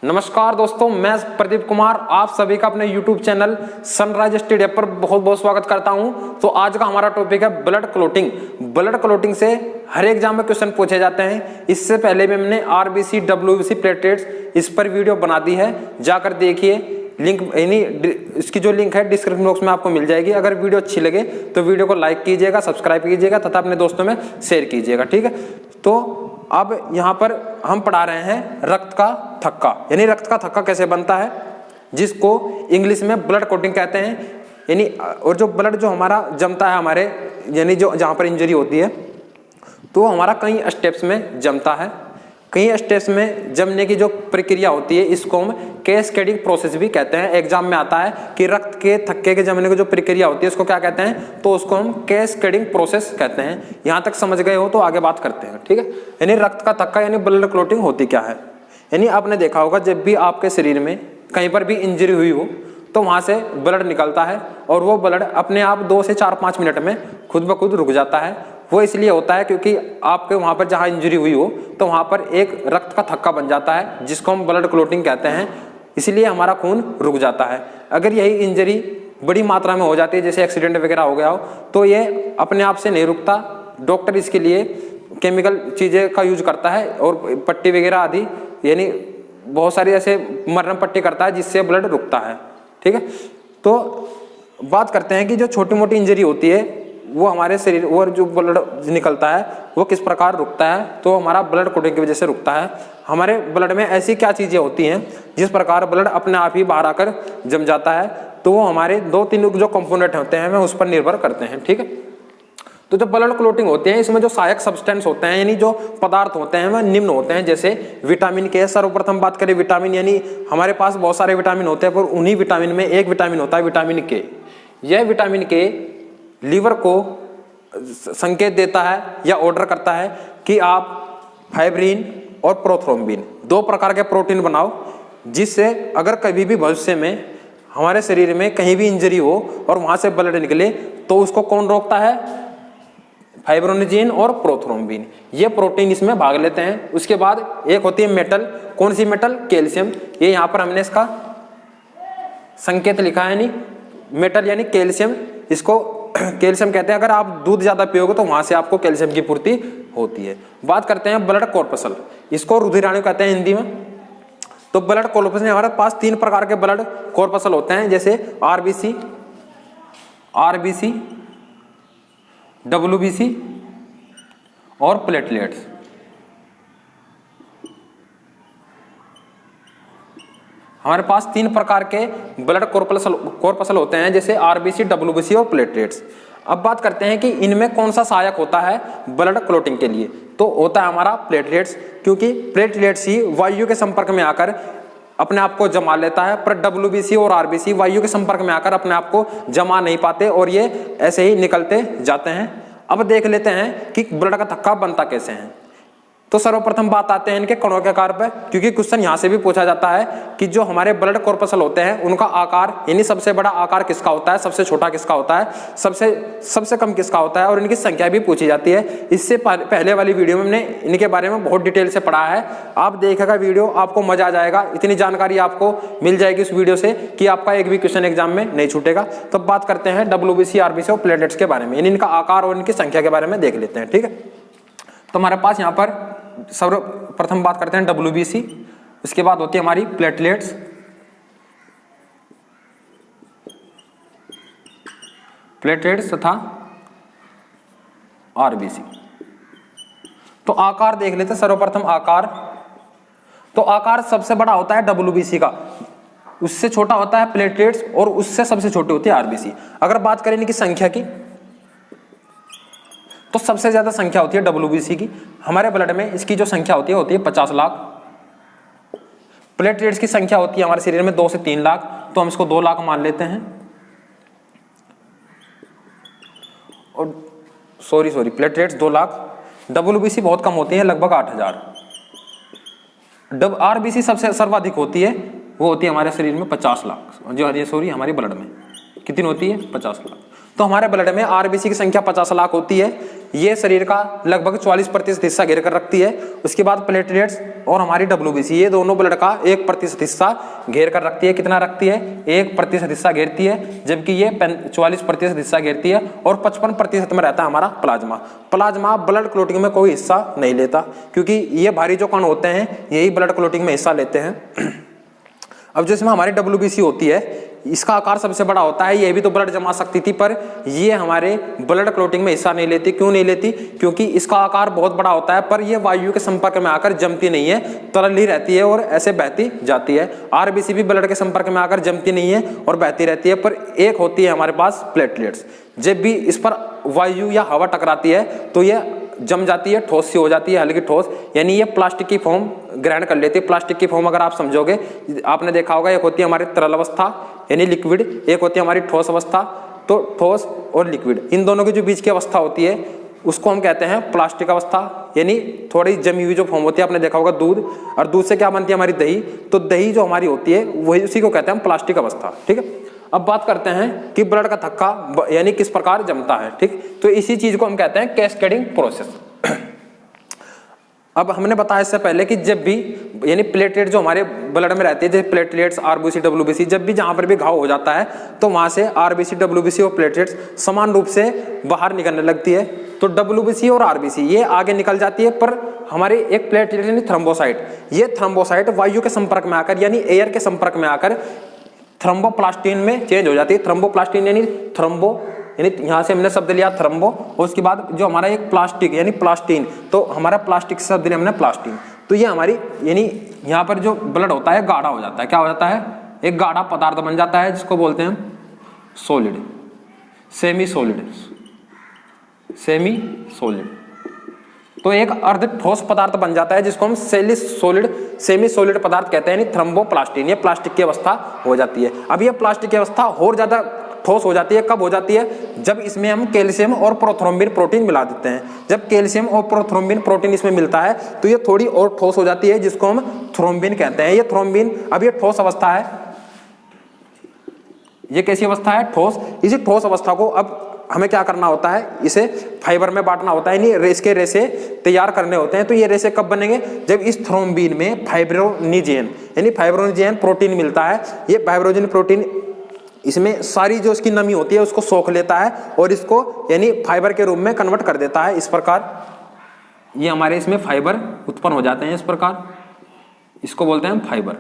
नमस्कार दोस्तों, मैं प्रदीप कुमार आप सभी का अपने YouTube चैनल सनराइज स्टडी पर बहुत बहुत स्वागत करता हूं। तो आज का हमारा टॉपिक है ब्लड क्लॉटिंग। ब्लड क्लॉटिंग से हर एग्जाम में क्वेश्चन पूछे जाते हैं। इससे पहले भी हमने आरबीसी, डब्ल्यूबीसी, प्लेटलेट्स इस पर वीडियो बना दी है, जाकर देखिए। लिंक इसकी जो लिंक है डिस्क्रिप्शन बॉक्स में आपको मिल जाएगी। अगर वीडियो अच्छी लगे तो वीडियो को लाइक कीजिएगा, सब्सक्राइब कीजिएगा तथा अपने दोस्तों में शेयर कीजिएगा, ठीक है। तो अब यहाँ पर हम पढ़ा रहे हैं रक्त का थक्का, यानी रक्त का थक्का कैसे बनता है, जिसको इंग्लिश में ब्लड क्लॉटिंग कहते हैं। यानी और जो ब्लड जो हमारा जमता है हमारे, यानी जो जहाँ पर इंजरी होती है तो हमारा कई स्टेप्स में जमता है। कई स्टेप्स में जमने की जो प्रक्रिया होती है इसको हम कैस्केडिंग प्रोसेस भी कहते हैं। एग्जाम में आता है कि रक्त के थक्के के जमने की जो प्रक्रिया होती है उसको क्या कहते हैं, तो उसको हम कैस्केडिंग प्रोसेस कहते हैं। यहाँ तक समझ गए हो तो आगे बात करते हैं, ठीक है। यानी रक्त का थक्का यानी ब्लड क्लॉटिंग होती क्या है। यानी आपने देखा होगा जब भी आपके शरीर में कहीं पर भी इंजरी हुई हो तो वहाँ से ब्लड निकलता है और वो ब्लड अपने आप 2 से 4-5 मिनट में खुद ब खुद रुक जाता है। वो इसलिए होता है क्योंकि आपके वहाँ पर जहाँ इंजरी हुई हो तो वहाँ पर एक रक्त का थक्का बन जाता है जिसको हम ब्लड क्लॉटिंग कहते हैं। इसलिए हमारा खून रुक जाता है। अगर यही इंजरी बड़ी मात्रा में हो जाती है, जैसे एक्सीडेंट वगैरह हो गया हो, तो ये अपने आप से नहीं रुकता। डॉक्टर इसके लिए केमिकल चीज़ें का यूज करता है और पट्टी वगैरह आदि, यानी बहुत सारी ऐसे मरहम पट्टी करता है जिससे ब्लड रुकता है, ठीक है। तो बात करते हैं कि जो छोटी मोटी इंजरी होती है वो हमारे शरीर और जो ब्लड निकलता है वो किस प्रकार रुकता है, तो हमारा ब्लड क्लॉटिंग की वजह से रुकता है। हमारे ब्लड में ऐसी क्या चीज़ें होती हैं जिस प्रकार ब्लड अपने आप ही बाहर आकर जम जाता है, तो वो हमारे 2-3 जो कंपोनेंट होते हैं वो उस पर निर्भर करते हैं, ठीक है। तो जब ब्लड क्लॉटिंग होती है इसमें जो सहायक सब्सटेंस होते हैं यानी जो पदार्थ होते हैं वह निम्न होते हैं। जैसे विटामिन के, सर्वप्रथम बात करें विटामिन, यानी हमारे पास बहुत सारे विटामिन होते हैं पर उन्हीं विटामिन में एक विटामिन होता है विटामिन के। यह विटामिन के लीवर को संकेत देता है या ऑर्डर करता है कि आप फाइब्रिन और प्रोथ्रोम्बिन 2 प्रकार के प्रोटीन बनाओ, जिससे अगर कभी भी भविष्य में हमारे शरीर में कहीं भी इंजरी हो और वहां से ब्लड निकले तो उसको कौन रोकता है, फाइब्रोनिजिन और प्रोथ्रोम्बिन। ये प्रोटीन इसमें भाग लेते हैं। उसके बाद एक होती है मेटल, कौन सी मेटल, कैल्शियम। ये यहाँ पर हमने इसका संकेत लिखा है, यानी मेटल यानी कैल्शियम, इसको कैल्शियम कहते हैं। अगर आप दूध ज्यादा पियोगे तो वहां से आपको कैल्शियम की पूर्ति होती है। बात करते हैं ब्लड कॉर्पसल, इसको रुधिराणु कहते हैं हिंदी में। तो ब्लड कॉर्पसल हमारे पास 3 प्रकार के ब्लड कॉर्पसल होते हैं, जैसे आरबीसी, डब्ल्यूबीसी और प्लेटलेट्स। हमारे पास 3 प्रकार के ब्लड कॉर्पसल होते हैं, जैसे आरबीसी, डब्ल्यूबीसी और प्लेटलेट्स। अब बात करते हैं कि इनमें कौन सा सहायक होता है ब्लड क्लॉटिंग के लिए, तो होता है हमारा प्लेटलेट्स, क्योंकि प्लेटलेट्स ही वायु के संपर्क में आकर अपने आप को जमा लेता है। पर डब्ल्यूबीसी और आरबीसी वायु के संपर्क में आकर अपने आप को जमा नहीं पाते और ये ऐसे ही निकलते जाते हैं। अब देख लेते हैं कि ब्लड का थक्का बनता कैसे है। तो सर्वप्रथम बात आते हैं इनके कणों के आकार पर, क्योंकि क्वेश्चन यहाँ से भी पूछा जाता है कि जो हमारे ब्लड कॉर्पसल होते हैं उनका आकार, यानी सबसे बड़ा आकार किसका होता है, सबसे छोटा किसका होता है, सबसे कम किसका होता है, और इनकी संख्या भी पूछी जाती है। इससे पहले वाली वीडियो में हमने इनके बारे में बहुत डिटेल से पढ़ा है। आप देखेगा वीडियो, आपको मजा आ जाएगा। इतनी जानकारी आपको मिल जाएगी इस वीडियो से कि आपका एक भी क्वेश्चन एग्जाम में नहीं छूटेगा। तो बात करते हैं डब्ल्यूबीसी, आरबीसी और प्लेटलेट्स के बारे में, यानी इनका आकार और इनकी संख्या के बारे में देख लेते हैं, ठीक है। तो हमारे पास यहाँ पर सर्वप्रथम बात करते हैं डब्ल्यूबीसी, उसके बाद होती है हमारी प्लेटलेट्स, तथा आरबीसी। तो आकार देख लेते हैं। सर्वप्रथम आकार, तो आकार सबसे बड़ा होता है डब्ल्यूबीसी का, उससे छोटा होता है प्लेटलेट्स और उससे सबसे छोटी होती है आरबीसी। अगर बात करें इनकी संख्या की तो सबसे ज्यादा संख्या होती है डब्ल्यूबीसी की। हमारे ब्लड में इसकी जो संख्या होती है 50 लाख। प्लेटलेट्स की संख्या होती है हमारे शरीर में 2 से 3 लाख, तो हम इसको 2 लाख मान लेते हैं। और सॉरी प्लेटलेट्स 2 लाख, डब्ल्यूबीसी बहुत कम होती है, लगभग 8000। आरबीसी सबसे सर्वाधिक होती है, वो होती है हमारे शरीर में 50 लाख, जो हमारे ब्लड में कितनी होती है, 50 लाख। तो हमारे ब्लड में आरबीसी की संख्या 50 लाख होती है। ये शरीर का लगभग 44% हिस्सा घेर कर रखती है। उसके बाद प्लेटलेट्स और हमारी डब्ल्यूबीसी, ये दोनों ब्लड का 1% हिस्सा घेर कर रखती है। कितना रखती है? 1% हिस्सा घेरती है, जबकि ये 44% हिस्सा घेरती है। और 55% में रहता है हमारा प्लाज्मा। प्लाज्मा ब्लड क्लोटिंग में कोई हिस्सा नहीं लेता, क्योंकि ये भारी जो कण होते हैं यही ब्लड क्लोटिंग में हिस्सा लेते हैं। अब जो इसमें हमारी डब्ल्यूबीसी होती है, इसका आकार सबसे बड़ा होता है। ये भी तो ब्लड जमा सकती थी, पर ये हमारे ब्लड क्लोटिंग में हिस्सा नहीं लेती। क्यों नहीं लेती? क्योंकि इसका आकार बहुत बड़ा होता है, पर ये वायु के संपर्क में आकर जमती नहीं है, तरल ही रहती है और ऐसे बहती जाती है। आरबीसी भी ब्लड के संपर्क में आकर जमती नहीं है और बहती रहती है, पर एक होती है हमारे पास प्लेटलेट्स। जब भी इस पर वायु या हवा टकराती है तो ये जम जाती है, ठोस सी हो जाती है, हल्की ठोस, यानी ये प्लास्टिक की फॉर्म ग्रहण कर लेती है। प्लास्टिक की फॉर्म अगर आप समझोगे, आपने देखा होगा, एक होती है हमारी तरल अवस्था यानी लिक्विड, एक होती है हमारी ठोस अवस्था। तो ठोस और लिक्विड, इन दोनों के जो बीच की अवस्था होती है उसको हम कहते हैं प्लास्टिक अवस्था, यानी थोड़ी जमी हुई जो फॉर्म होती है। आपने देखा होगा दूध, और दूध से क्या बनती है हमारी दही, तो दही जो हमारी होती है वही, उसी को कहते हैं प्लास्टिक अवस्था। ठीक है, अब बात करते हैं कि ब्लड का थक्का यानी किस प्रकार जमता है। ठीक, तो इसी चीज को हम कहते हैं कैस्केडिंग प्रोसेस। अब हमने बताया इससे पहले कि जब भी यानी प्लेटलेट जो हमारे ब्लड में रहती है, जैसे प्लेटलेट्स, आरबीसी, डब्ल्यूबीसी, जब भी जहां पर भी घाव हो जाता है तो वहां से आरबीसी, डब्ल्यूबीसी और प्लेटलेट्स समान रूप से बाहर निकलने लगती है। तो डब्ल्यूबीसी और आरबीसी ये आगे निकल जाती है, पर हमारे एक प्लेटलेट यानी थ्रोम्बोसाइट, ये थ्रोम्बोसाइट वायु के संपर्क में आकर यानी एयर के संपर्क में आकर थ्रोम्बोप्लास्टिन में चेंज हो जाती है। थ्रोम्बोप्लास्टिन यानी थ्रोम्बो, यानी यहाँ से हमने शब्द लिया थ्रोम्बो, और उसके बाद जो हमारा एक प्लास्टिक यानी प्लास्टीन, तो हमारा प्लास्टिक शब्द लिया हमने प्लास्टीन। तो ये हमारी यानी यहाँ पर जो ब्लड होता है गाढ़ा हो जाता है। क्या हो जाता है? एक गाढ़ा पदार्थ बन जाता है, जिसको बोलते हैं solid, semi solid, semi solid. तो एक अर्ध ठोस पदार्थ बन जाता है, जिसको हम सेमी सॉलिड पदार्थ कहते हैं, यानी थ्रोम्बोप्लास्टिन। ये प्लास्टिक की अवस्था हो जाती है। अब ये प्लास्टिक की अवस्था और ज्यादा ठोस हो जाती है। कब हो जाती है? जब इसमें हम कैल्शियम और प्रोथ्रोम्बिन प्रोटीन मिला देते हैं। जब कैल्शियम और प्रोथ्रोम्बिन प्रोटीन इसमें मिलता है तो ये थोड़ी और ठोस हो जाती है, जिसको हम थ्रोम्बिन कहते हैं। ये थ्रोम्बिन, अब ये ठोस अवस्था है। ये कैसी अवस्था है? ठोस। इसी ठोस अवस्था को अब हमें क्या करना होता है? इसे फाइबर में बांटना होता है, यानी इसके रेसे तैयार करने होते हैं। तो ये रेसे कब बनेंगे? जब इस थ्रोम्बिन में फाइब्रोनिजेन यानी फाइब्रोनिजेन प्रोटीन मिलता है। ये फाइब्रोनिजेन प्रोटीन इसमें सारी जो इसकी नमी होती है उसको सोख लेता है और इसको यानी फाइबर के रूप में कन्वर्ट कर देता है। इस प्रकार ये हमारे इसमें फाइबर उत्पन्न हो जाते हैं। इस प्रकार इसको बोलते हैं फाइबर।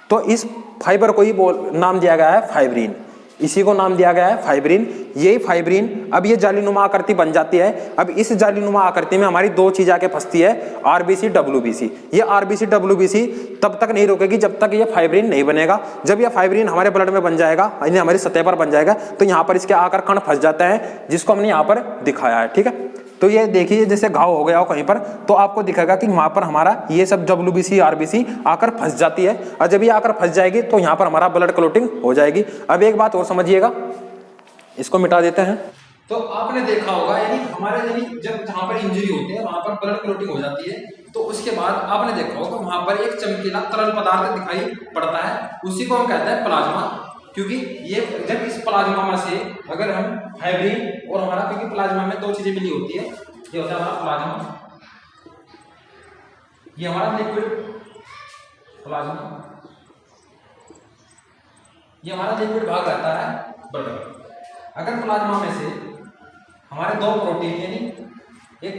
तो इस फाइबर को ही नाम दिया गया है फाइब्रिन। इसी को नाम दिया गया है फाइब्रिन। यही फाइब्रिन अब ये जालीनुमा आकृति बन जाती है। अब इस जालीनुमा आकृति में हमारी दो चीज आके फंसती है, आरबीसी, डब्ल्यूबीसी। ये आरबीसी, डब्ल्यूबीसी तब तक नहीं रुकेगी जब तक ये फाइब्रिन नहीं बनेगा। जब ये फाइब्रिन हमारे ब्लड में बन जाएगा, यानी हमारी सतह पर बन जाएगा, तो यहाँ पर इसके आकर कण फंस जाता है, जिसको हमने यहाँ पर दिखाया है। ठीक है, तो ये देखिए जैसे घाव हो गया हो कहीं पर, तो आपको दिखेगा कि वहां पर हमारा ये सब डब्ल्यूबीसी, आरबीसी आकर फंस जाती है। और जब ये आकर फंस जाएगी तो यहाँ पर हमारा ब्लड क्लोटिंग हो जाएगी। अब एक बात और समझिएगा, इसको मिटा देते हैं। तो आपने देखा होगा यानी हमारे यानी जब जहां पर इंजरी होती है वहां पर ब्लड क्लोटिंग हो जाती है, तो उसके बाद आपने देखा होगा वहां पर एक चमकीला तरल पदार्थ दिखाई पड़ता है, उसी को हम कहते हैं प्लाज्मा। क्योंकि ये जब इस प्लाज्मा में से अगर हम फाइब्रिन और हमारा, क्योंकि प्लाज्मा में दो चीजें मिली होती है, ये होता है हमारा प्लाज्मा, ये हमारा लिक्विड प्लाज्मा, ये हमारा लिक्विड भाग रहता है ब्लड। अगर प्लाज्मा में से हमारे दो प्रोटीन यानी एक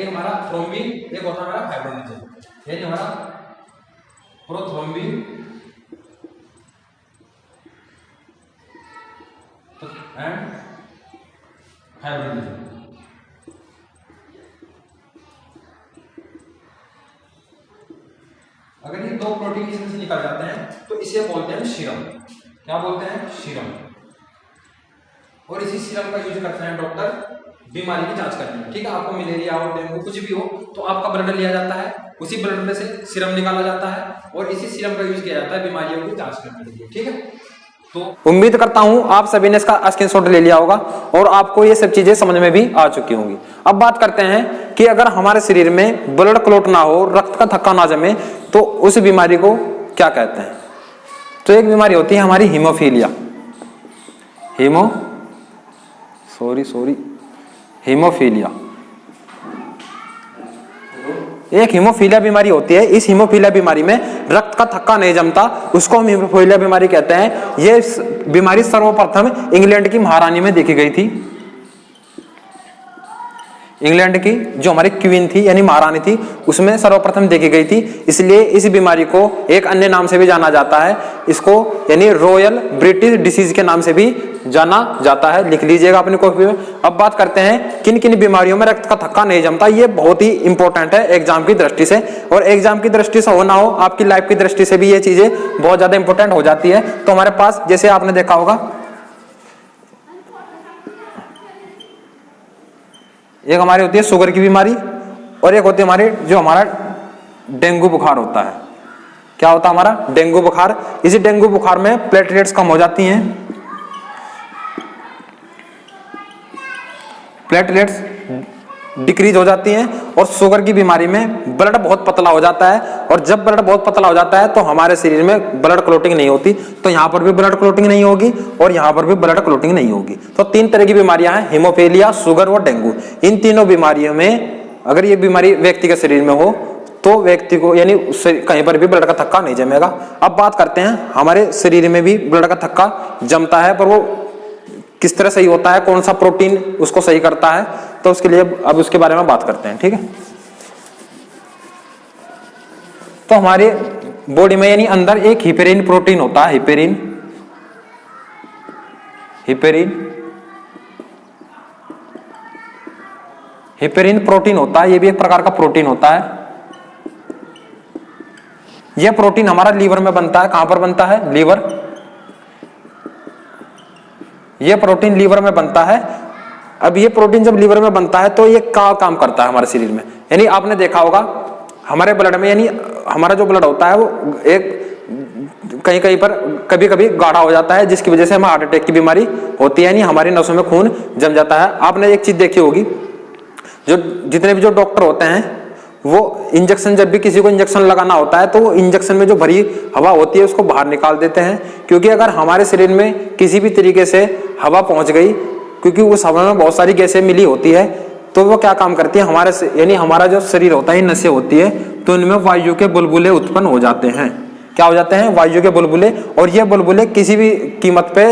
हमारा थ्रोम्बिन, एक होता है हमारा फाइब्रोनिजेन, यानी हमारा प्रोथ्रोम्बिन एंड फाइब्रोनिजेन। अगर ये दो प्रोटीन इसमें से निकल जाते हैं तो इसे बोलते हैं सीरम। क्या बोलते हैं? सीरम। और इसी सीरम का यूज करते हैं डॉक्टर बीमारी की जांच करने में। ठीक है, आपको मलेरिया हो, डेंगू कुछ भी हो तो आपका ब्लड लिया जाता है, उसी ब्लड में से सीरम निकाला जाता है और इसी सीरम का यूज किया जाता है बीमारियों की जांच करने के लिए। ठीक है, तो उम्मीद करता हूं आप सभी ने इसका स्क्रीनशॉट ले लिया होगा और आपको ये सब चीजें समझ में भी आ चुकी होंगी। अब बात करते हैं कि अगर हमारे शरीर में ब्लड क्लॉट ना हो, रक्त का थक्का ना जमे, तो उस बीमारी को क्या कहते हैं? तो एक बीमारी होती है हमारी हीमोफीलिया। Haemophilia haemophilia. एक हीमोफीलिया बीमारी होती है। इस हीमोफीलिया बीमारी में रक्त का थक्का नहीं जमता, उसको हम हीमोफीलिया बीमारी कहते हैं। ये बीमारी सर्वप्रथम इंग्लैंड की महारानी में देखी गई थी। इंग्लैंड की जो हमारी क्वीन थी यानी महारानी थी, उसमें सर्वप्रथम देखी गई थी। इसलिए इस बीमारी को एक अन्य नाम से भी जाना जाता है, इसको यानी रॉयल ब्रिटिश डिसीज के नाम से भी जाना जाता है। लिख लीजिएगा अपनी कॉपी में। अब बात करते हैं किन किन बीमारियों में रक्त का थक्का नहीं जमता। ये बहुत ही इंपॉर्टेंट है एग्जाम की दृष्टि से, और एग्जाम की दृष्टि से हो ना हो, आपकी लाइफ की दृष्टि से भी ये चीजें बहुत ज्यादा इंपॉर्टेंट हो जाती है। तो हमारे पास जैसे आपने देखा होगा, एक हमारी होती है शुगर की बीमारी, और एक होती है हमारी जो हमारा डेंगू बुखार होता है। क्या होता है हमारा डेंगू बुखार। इसी डेंगू बुखार में प्लेटलेट्स कम हो जाती हैं, प्लेटलेट्स डिक्रीज हो जाती हैं, और शुगर की बीमारी में ब्लड बहुत पतला हो जाता है। और जब ब्लड बहुत पतला हो जाता है तो हमारे शरीर में ब्लड क्लॉटिंग नहीं होती, तो यहाँ पर भी ब्लड क्लॉटिंग नहीं होगी और यहाँ पर भी ब्लड क्लॉटिंग नहीं होगी। तो तीन तरह की बीमारियां हैं, हीमोफीलिया, शुगर और डेंगू। इन तीनों बीमारियों में अगर ये बीमारी व्यक्ति के शरीर में हो तो व्यक्ति को यानी कहीं पर भी ब्लड का थक्का नहीं जमेगा। अब बात करते हैं हमारे शरीर में भी ब्लड का थक्का जमता है, पर वो किस तरह सही होता है, कौन सा प्रोटीन उसको सही करता है, तो उसके लिए अब उसके बारे में बात करते हैं। ठीक है, तो हमारे बॉडी में यानी अंदर एक हिपेरिन प्रोटीन होता है। हिपेरिन प्रोटीन होता है, ये भी एक प्रकार का प्रोटीन होता है। यह प्रोटीन हमारा लीवर में बनता है। कहां पर बनता है? लीवर। यह प्रोटीन लीवर में बनता है। अब ये प्रोटीन जब लीवर में बनता है तो ये क्या काम करता है हमारे शरीर में, यानी आपने देखा होगा हमारे ब्लड में, यानी हमारा जो ब्लड होता है वो एक कहीं कहीं पर कभी कभी गाढ़ा हो जाता है, जिसकी वजह से हमें हार्ट अटैक की बीमारी होती है, यानी हमारी नसों में खून जम जाता है। आपने एक चीज देखी होगी, जो जितने भी जो डॉक्टर होते हैं वो इंजेक्शन, जब भी किसी को इंजेक्शन लगाना होता है तो वो इंजेक्शन में जो भरी हवा होती है उसको बाहर निकाल देते हैं, क्योंकि अगर हमारे शरीर में किसी भी तरीके से हवा पहुंच गई, क्योंकि उस हवा में बहुत सारी गैसें मिली होती है, तो वो क्या काम करती है हमारे यानी हमारा जो शरीर होता है, नसें होती है, तो इनमें वायु के बुलबुले उत्पन्न हो जाते हैं। क्या हो जाते हैं? वायु के बुलबुले। और ये बुलबुले किसी भी कीमत पे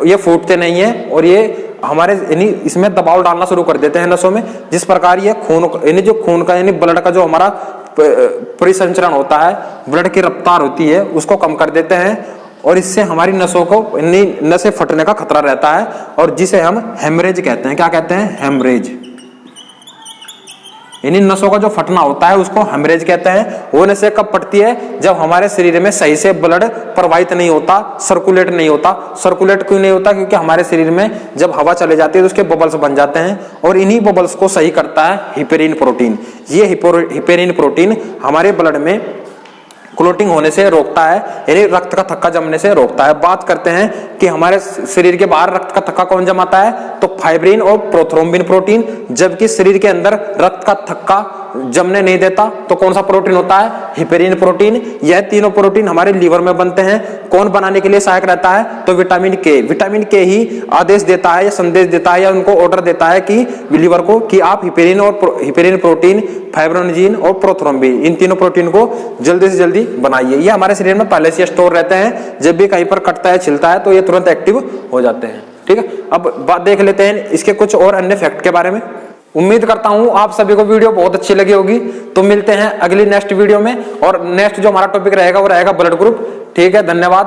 ये फूटते नहीं है, और ये हमारे यानी इसमें दबाव डालना शुरू कर देते हैं नसों में, जिस प्रकार ये खून यानी जो खून का यानी ब्लड का जो हमारा परिसंचरण होता है, ब्लड की रफ्तार होती है, उसको कम कर देते हैं, और इससे हमारी नसों को नसें फटने का खतरा रहता है, और जिसे हम हेमरेज कहते हैं। क्या कहते हैं? हेमरेज। यानी नसों का जो फटना होता है उसको हेमरेज कहते हैं। वो नसें कब फटती है? जब हमारे शरीर में सही से ब्लड प्रवाहित नहीं होता, सर्कुलेट नहीं होता। सर्कुलेट क्यों नहीं होता? क्योंकि हमारे शरीर में जब हवा चले जाती है तो उसके बबल्स बन जाते हैं, और इन्हीं बबल्स को सही करता है हिपेरिन प्रोटीन। ये हिपेरिन प्रोटीन हमारे ब्लड में क्लॉटिंग होने से रोकता है, यानी रक्त का थक्का जमने से रोकता है। बात करते हैं कि हमारे शरीर के बाहर रक्त का थक्का कौन जमाता है, तो फाइब्रिन और प्रोथ्रोम्बिन प्रोटीन। जबकि शरीर के अंदर रक्त का थक्का जमने नहीं देता तो कौन सा प्रोटीन होता है? Heparin protein. यह तीनों प्रोटीन हमारे लीवर में बनते हैं। कौन बनाने के लिए सहायक रहता है? तो विटामिन के। विटामिन के ही आदेश देता है या संदेश देता है या उनको ऑर्डर देता है कि लीवर को कि आप हिपेरिन प्रोटीन, फाइब्रोनोजिन और प्रोथ्रोम्बिन, इन तीनों प्रोटीन को जल्दी से जल्दी बनाइए। ये हमारे शरीर में पहले से स्टोर रहते हैं, जब भी कहीं पर कटता है, छिलता है तो ये तुरंत एक्टिव हो जाते हैं। ठीक है, अब बात देख लेते हैं इसके कुछ और अन्य फैक्ट के बारे में। उम्मीद करता हूं आप सभी को वीडियो बहुत अच्छी लगी होगी। तो मिलते हैं अगली नेक्स्ट वीडियो में, और नेक्स्ट जो हमारा टॉपिक रहेगा वो रहेगा ब्लड ग्रुप। ठीक है, धन्यवाद।